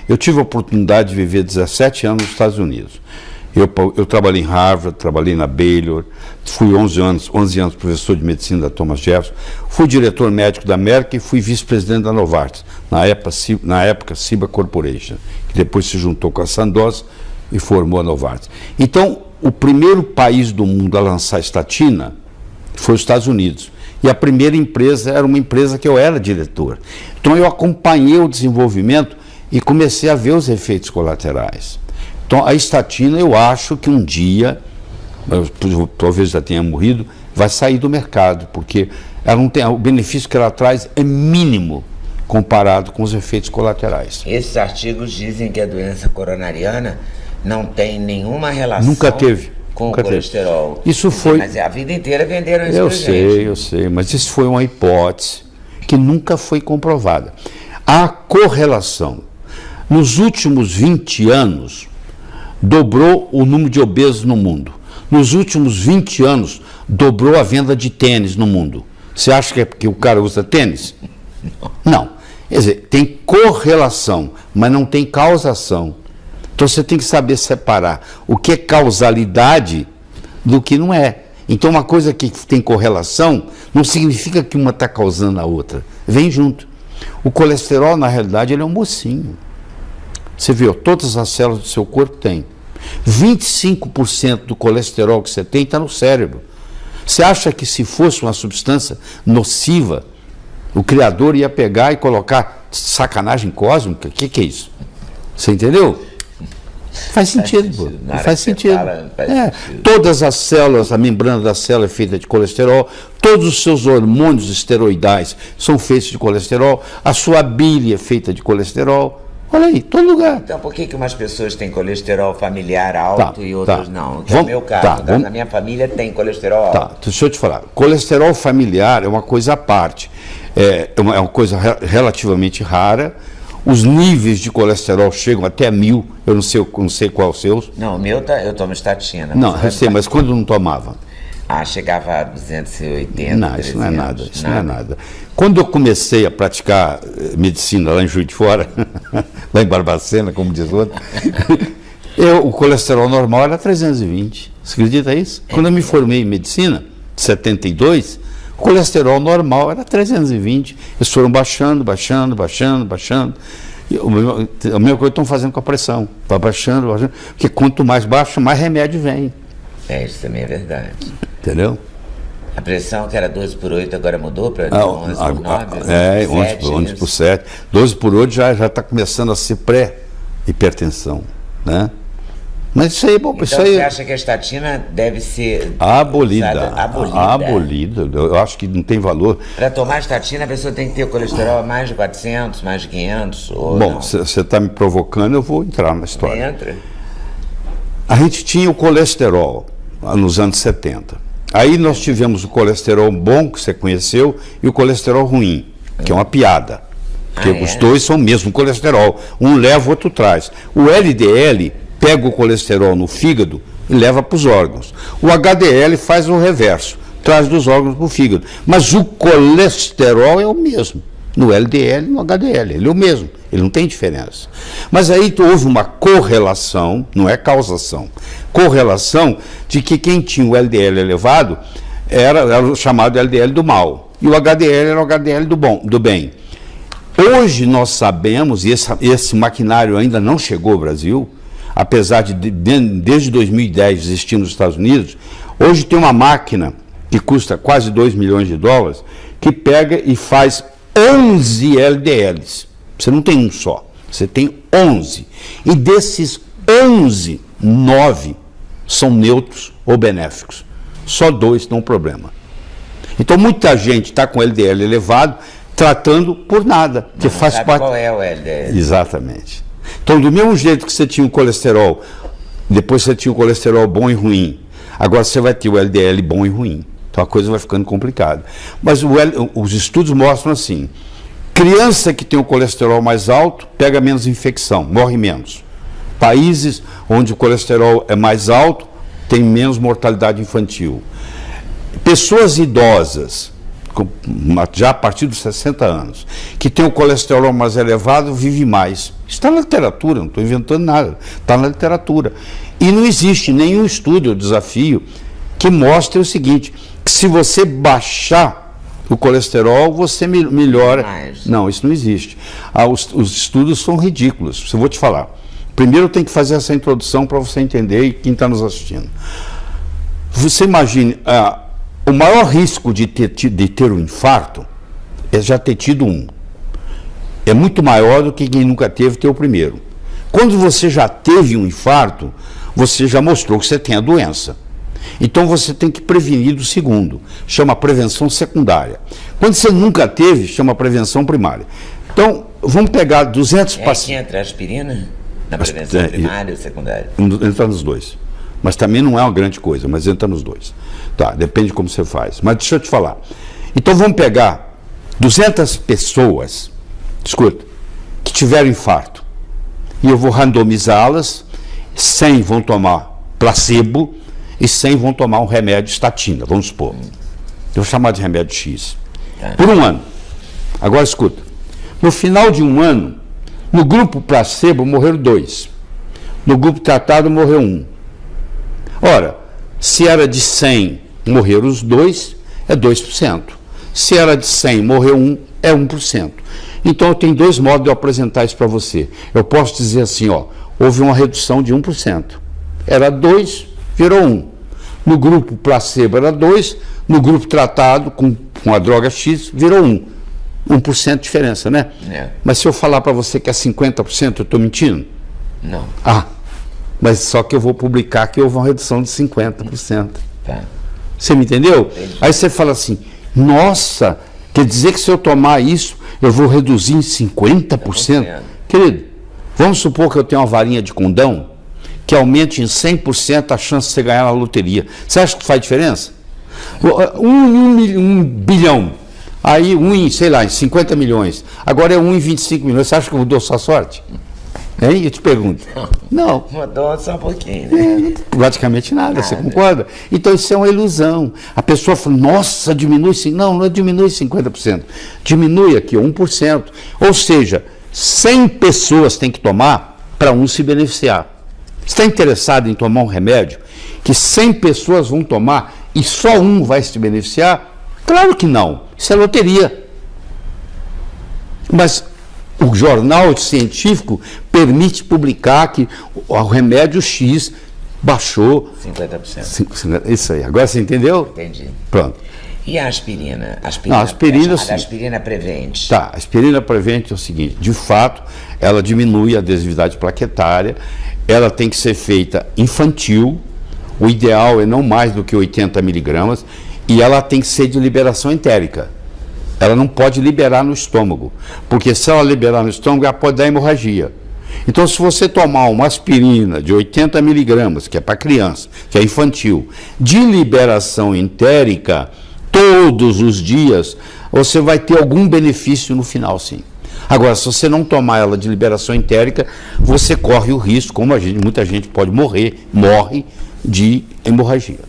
Eu tive a oportunidade de viver 17 anos nos Estados Unidos. Eu trabalhei em Harvard, trabalhei na Baylor, fui 11 anos professor de medicina da Thomas Jefferson, fui diretor médico da Merck e fui vice-presidente da Novartis, na época Ciba Corporation, que depois se juntou com a Sandoz e formou a Novartis. Então, o primeiro país do mundo a lançar estatina foi os Estados Unidos. E a primeira empresa era uma empresa que eu era diretor. Então, eu acompanhei o desenvolvimento e comecei a ver os efeitos colaterais. Então, a estatina, eu acho que um dia, talvez já tenha morrido, vai sair do mercado, porque ela não tem, o benefício que ela traz é mínimo comparado com os efeitos colaterais. Esses artigos dizem que a doença coronariana não tem nenhuma relação Nunca teve. com Nunca o colesterol. Teve. Isso foi... Mas a vida inteira venderam isso pra gente. Eu sei, mas isso foi uma hipótese que nunca foi comprovada. A correlação. Nos últimos 20 anos, dobrou o número de obesos no mundo. Nos últimos 20 anos, dobrou a venda de tênis no mundo. Você acha que é porque o cara usa tênis? Não. Quer dizer, tem correlação, mas não tem causação. Então você tem que saber separar o que é causalidade do que não é. Então uma coisa que tem correlação não significa que uma está causando a outra. Vem junto. O colesterol, na realidade, ele é um mocinho. Você viu, todas as células do seu corpo têm. 25% do colesterol que você tem está no cérebro. Você acha que se fosse uma substância nociva, o Criador ia pegar e colocar sacanagem cósmica? O que é isso? Você entendeu? Faz sentido, pô. Não faz sentido. Todas as células, a membrana da célula é feita de colesterol, todos os seus hormônios esteroidais são feitos de colesterol, a sua bile é feita de colesterol. Olha aí, todo lugar. Então, por que umas pessoas têm colesterol familiar alto e outras não? Que é o meu caso. Na minha família tem colesterol alto. Deixa eu te falar. Colesterol familiar é uma coisa à parte. É uma coisa relativamente rara. Os níveis de colesterol chegam até 1000. Eu não sei qual é o seu. Não, o meu eu tomo estatina. Não, eu sei, mas quando não tomava? Chegava a 280. Não, 300, isso não é nada. Isso não é nada. Quando eu comecei a praticar medicina lá em Juiz de Fora, lá em Barbacena, como diz o outro, o colesterol normal era 320. Você acredita isso? Quando eu me formei em medicina, em 72, o colesterol normal era 320. Eles foram baixando. E a mesma coisa estão fazendo com a pressão. Está baixando. Porque quanto mais baixa, mais remédio vem. Isso também é verdade. Entendeu? A pressão que era 12 por 8 agora mudou para 11 por 9? 11 por 7. 12 por 8 já está começando a ser pré-hipertensão, né? Mas isso aí é bom. Então isso aí... você acha que a estatina deve ser abolida? Abolida. Eu acho que não tem valor. Para tomar estatina, a pessoa tem que ter o colesterol mais de 400, mais de 500? Ou bom, você está me provocando, eu vou entrar na história. Entra. A gente tinha o colesterol nos anos 70. Aí nós tivemos o colesterol bom, que você conheceu, e o colesterol ruim, que é uma piada. Porque os dois são o mesmo colesterol. Um leva, o outro traz. O LDL pega o colesterol no fígado e leva para os órgãos. O HDL faz o reverso, traz dos órgãos para o fígado. Mas o colesterol é o mesmo. No LDL e no HDL, ele é o mesmo, ele não tem diferença. Mas aí houve uma correlação, não é causação, correlação de que quem tinha o LDL elevado era o chamado LDL do mal, e o HDL era o HDL do bem. Hoje nós sabemos, e esse maquinário ainda não chegou ao Brasil, apesar de desde 2010 existir nos Estados Unidos, hoje tem uma máquina que custa quase 2 milhões de dólares, que pega e faz 11 LDLs. Você não tem um só, você tem 11. E desses 11, 9 são neutros ou benéficos. Só 2 dão problema. Então muita gente está com LDL elevado, tratando por nada. Que faz sabe parte... qual é o LDL. Exatamente. Então, do mesmo jeito que você tinha o colesterol, depois você tinha o colesterol bom e ruim, agora você vai ter o LDL bom e ruim. Então a coisa vai ficando complicada. Mas os estudos mostram assim, criança que tem o colesterol mais alto, pega menos infecção, morre menos. Países onde o colesterol é mais alto, tem menos mortalidade infantil. Pessoas idosas já a partir dos 60 anos, que tem o colesterol mais elevado, vive mais. Está na literatura, não estou inventando nada, está na literatura. E não existe nenhum estudo, eu desafio, que mostre o seguinte, que se você baixar o colesterol, você melhora. Não, isso não existe. Os estudos são ridículos, eu vou te falar. Primeiro eu tenho que fazer essa introdução para você entender e quem está nos assistindo. Você imagine, o maior risco de ter um infarto é já ter tido um. É muito maior do que quem nunca teve ter o primeiro. Quando você já teve um infarto, você já mostrou que você tem a doença. Então você tem que prevenir do segundo. Chama prevenção secundária. Quando você nunca teve, chama prevenção primária. Então, vamos pegar 200 pacientes. Que entra a aspirina? Na prevenção primária ou secundária? Entra nos dois. Mas também não é uma grande coisa, mas entra nos dois. Tá, depende de como você faz. Mas deixa eu te falar. Então vamos pegar 200 pessoas, escuta, que tiveram infarto. E eu vou randomizá-las, 100 vão tomar placebo e 100 vão tomar um remédio estatina, vamos supor. Eu vou chamar de remédio X. Por um ano. Agora escuta. No final de um ano, no grupo placebo morreram 2. No grupo tratado morreu 1. Ora, se era de 100, morreram os 2, é 2%. Se era de 100, morreu 1, é 1%. Então eu tenho 2 modos de eu apresentar isso para você. Eu posso dizer assim, ó, houve uma redução de 1%. Era 2, virou 1. No grupo placebo era 2, no grupo tratado com a droga X, virou 1. 1% de diferença, né? É. Mas se eu falar para você que é 50%, eu estou mentindo? Não. Mas só que eu vou publicar que houve uma redução de 50%. Tá. Você me entendeu? Entendi. Aí você fala assim, nossa, quer dizer que se eu tomar isso, eu vou reduzir em 50%? Querido, vamos supor que eu tenho uma varinha de condão que aumente em 100% a chance de você ganhar na loteria. Você acha que faz diferença? 1 bilhão. Aí 1 em, sei lá, em 50 milhões. Agora é 1 em 25 milhões. Você acha que mudou sua sorte? Hein? Eu te pergunto. Não. Mudou só um pouquinho, né? Praticamente nada, você concorda? Então isso é uma ilusão. A pessoa fala, nossa, diminui. Não diminui 50%. Diminui aqui 1%. Ou seja, 100 pessoas têm que tomar para um se beneficiar. Você está interessado em tomar um remédio que 100 pessoas vão tomar e só um vai se beneficiar? Claro que não. Isso é loteria. Mas o jornal científico permite publicar que o remédio X baixou 50%. Isso aí. Agora você entendeu? Entendi. Pronto. E a aspirina? Não, a aspirina, a aspirina prevente. Tá, a aspirina prevente é o seguinte, de fato, ela diminui a adesividade plaquetária, ela tem que ser feita infantil, o ideal é não mais do que 80 miligramas, e ela tem que ser de liberação entérica. Ela não pode liberar no estômago, porque se ela liberar no estômago, ela pode dar hemorragia. Então, se você tomar uma aspirina de 80 miligramas, que é para criança, que é infantil, de liberação entérica, todos os dias, você vai ter algum benefício no final, sim. Agora, se você não tomar ela de liberação entérica, você corre o risco, como muita gente pode morre de hemorragia.